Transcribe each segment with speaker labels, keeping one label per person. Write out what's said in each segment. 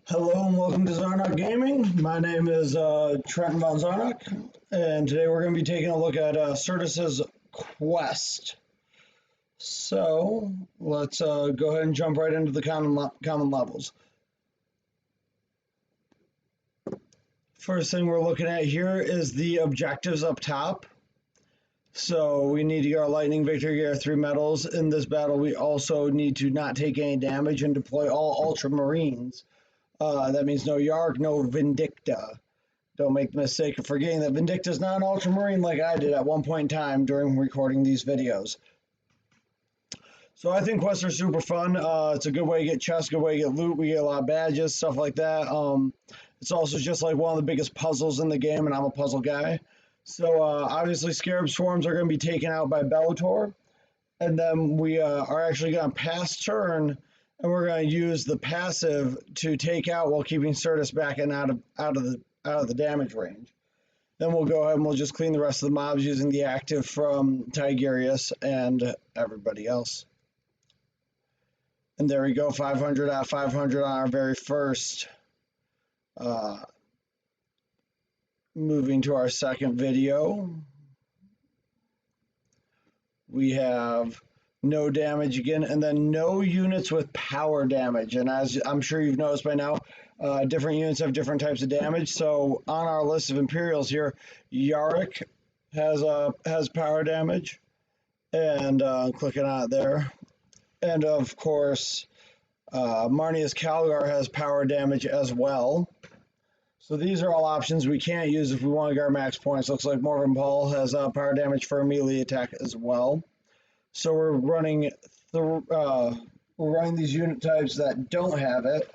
Speaker 1: Hello and welcome to Zarnock Gaming. My name is Trenton Von Zarnock, and today we're going to be taking a look at Certus's Quest. So let's go ahead and jump right into the common levels. First thing we're looking at here is the objectives up top. So we need to get our Lightning Victory, get our 3 medals. In this battle, we also need to not take any damage and deploy all Ultramarines. That means no Yark, no Vindicta. Don't make the mistake of forgetting that Vindicta is not an Ultramarine like I did at one point in time during recording these videos. So I think quests are super fun. It's a good way to get chests, good way to get loot. We get a lot of badges, stuff like that. It's also just like one of the biggest puzzles in the game, and I'm a puzzle guy. So obviously Scarab Swarms are going to be taken out by Bellator. And then we are actually going to pass turn, and we're going to use the passive to take out while keeping Certus back and out of the damage range. Then we'll go ahead and we'll just clean the rest of the mobs using the active from Tigurius and everybody else. And there we go, 500 out of 500 on our very first. Moving to our second video. We have no damage again, and then no units with power damage. And as I'm sure you've noticed by now, different units have different types of damage. So on our list of Imperials here, Yarick has power damage, and clicking on it there. And of course, Marnius Calgar has power damage as well. So these are all options we can't use if we want to get our max points. Looks like Morgan Paul has power damage for a melee attack as well. So we're running these unit types that don't have it.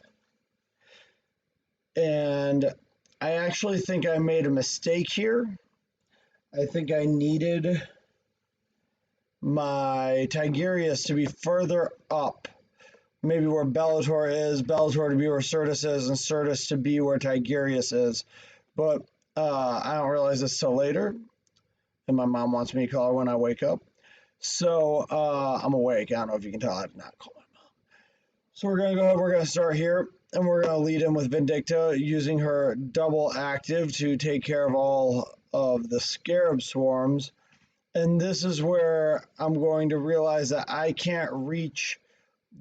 Speaker 1: And I actually think I made a mistake here. I think I needed my Tigurius to be further up. Maybe where Bellator is, Bellator to be where Certus is, and Certus to be where Tigurius is. But I don't realize this till later. And my mom wants me to call her when I wake up. So I'm awake. I don't know if you can tell. I did not call my mom. So we're going to go ahead. We're going to start here. And we're going to lead in with Vindicta using her double active to take care of all of the Scarab Swarms. And this is where I'm going to realize that I can't reach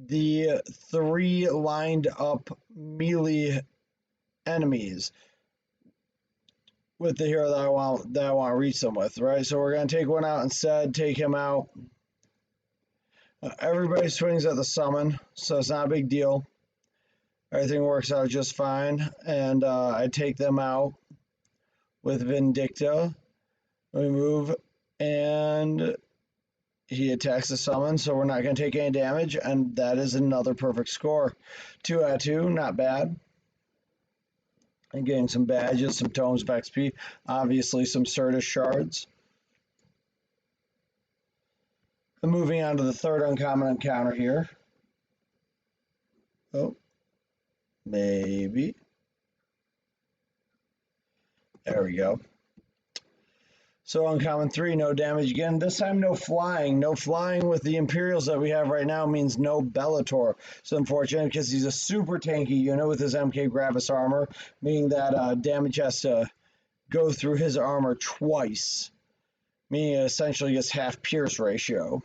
Speaker 1: the 3 lined up melee enemies with the hero that I want to reach them with, right? So we're going to take one out instead, take him out. Everybody swings at the summon, so it's not a big deal. Everything works out just fine, and I take them out with Vindicta. We move, and he attacks the summon, so we're not going to take any damage, and that is another perfect score. 2 out of 2, not bad. And getting some badges, some tomes of XP, obviously some Certus shards. And moving on to the third uncommon encounter here. Oh, maybe. There we go. So uncommon 3, no damage again. This time no flying. No flying with the Imperials that we have right now means no Bellator. It's unfortunate because he's a super tanky unit with his MK Gravis armor, meaning that damage has to go through his armor twice, meaning it essentially gets half pierce ratio.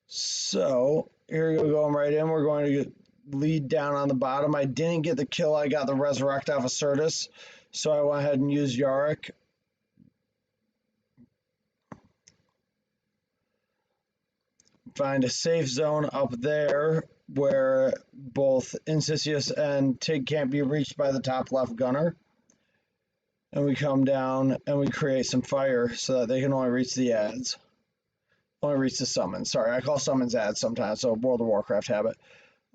Speaker 1: So here we go, going right in. We're going to lead down on the bottom. I didn't get the kill. I got the resurrect off of Certus, so I went ahead and used Yarick. Find a safe zone up there where both Insisius and Tig can't be reached by the top left gunner. And we come down and we create some fire so that they can only reach the ads. Only reach the summons. Sorry, I call summons ads sometimes, so World of Warcraft habit.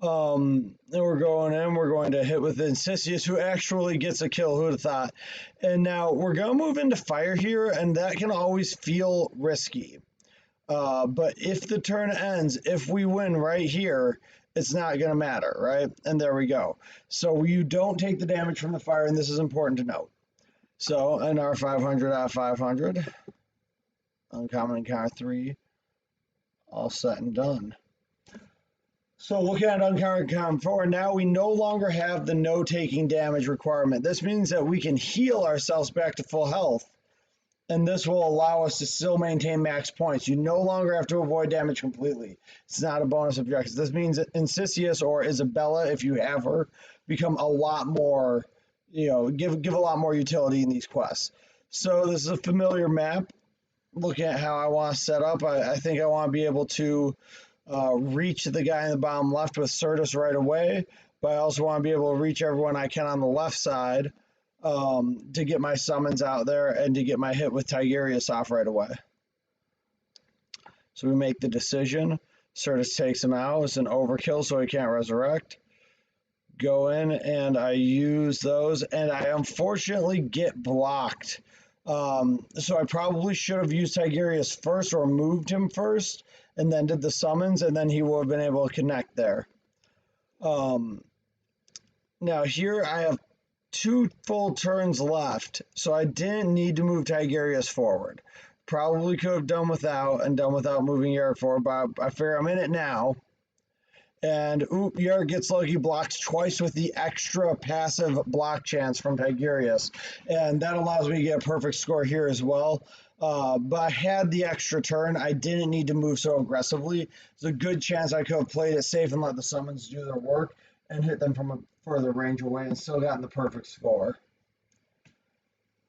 Speaker 1: And we're going in, we're going to hit with Insisius, who actually gets a kill. Who would have thought? And now we're going to move into fire here, and that can always feel risky. But if the turn ends, if we win right here, it's not going to matter, right? And there we go. So you don't take the damage from the fire, and this is important to note. So, and our 500 out of 500. Uncommon encounter 3. All set and done. So looking at Uncounted Con 4, now we no longer have the no taking damage requirement. This means that we can heal ourselves back to full health, and this will allow us to still maintain max points. You no longer have to avoid damage completely. It's not a bonus objective. This means that Insisius or Isabella, if you have her, become a lot more, give a lot more utility in these quests. So this is a familiar map. Looking at how I want to set up, I think I want to be able to reach the guy in the bottom left with Certus right away, but I also want to be able to reach everyone I can on the left side to get my summons out there and to get my hit with Tigurius off right away. So we make the decision. Certus takes him out. It's an overkill, so he can't resurrect. Go in, and I use those, and I unfortunately get blocked. So I probably should have used Tigurius first or moved him first and then did the summons, and then he would have been able to connect there. Now here I have 2 full turns left, so I didn't need to move Tigurius forward. Probably could have done without moving Yarick forward, but I figure I'm in it now. And Yarick gets lucky, blocks twice with the extra passive block chance from Tigurius, and that allows me to get a perfect score here as well. But I had the extra turn. I didn't need to move so aggressively. There's a good chance I could have played it safe and let the summons do their work and hit them from a further range away and still gotten the perfect score.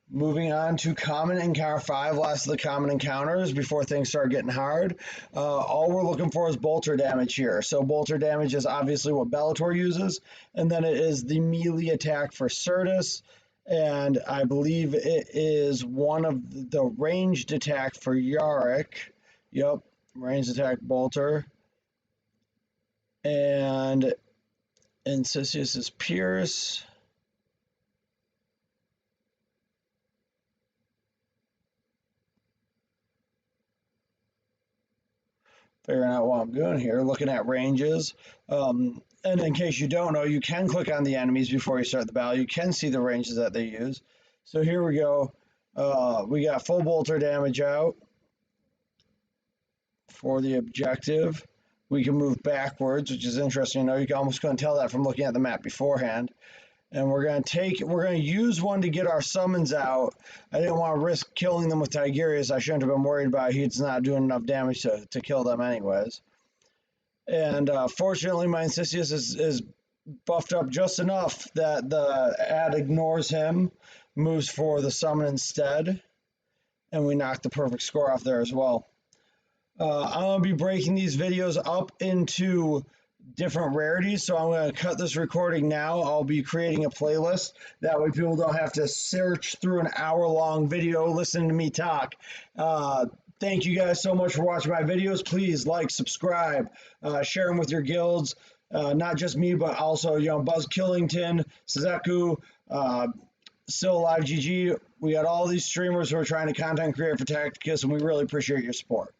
Speaker 1: Moving on to Common Encounter 5, last of the common encounters before things start getting hard. All we're looking for is bolter damage here. So bolter damage is obviously what Bellator uses, and then it is the melee attack for Certus, and I believe it is one of the ranged attack for Yarick. Yep, ranged attack bolter. And Insisius is Pierce. Figuring out what I'm doing here, looking at ranges. And in case you don't know, you can click on the enemies before you start the battle. You can see the ranges that they use. So here we go. We got full bolter damage out for the objective. We can move backwards, which is interesting. You almost couldn't tell that from looking at the map beforehand. And we're going to use one to get our summons out. I didn't want to risk killing them with Tigurius. I shouldn't have been worried about it. He's not doing enough damage to kill them anyways. And fortunately, my Insisius is buffed up just enough that the ad ignores him, moves for the summon instead, and we knock the perfect score off there as well. I'm going to be breaking these videos up into different rarities, so I'm going to cut this recording now. I'll be creating a playlist. That way people don't have to search through an hour-long video listening to me talk. Thank you guys so much for watching my videos. Please like, subscribe, share them with your guilds. Not just me, but also Buzz Killington, Suzaku, Still Alive GG. We got all these streamers who are trying to content create for Tacticus, and we really appreciate your support.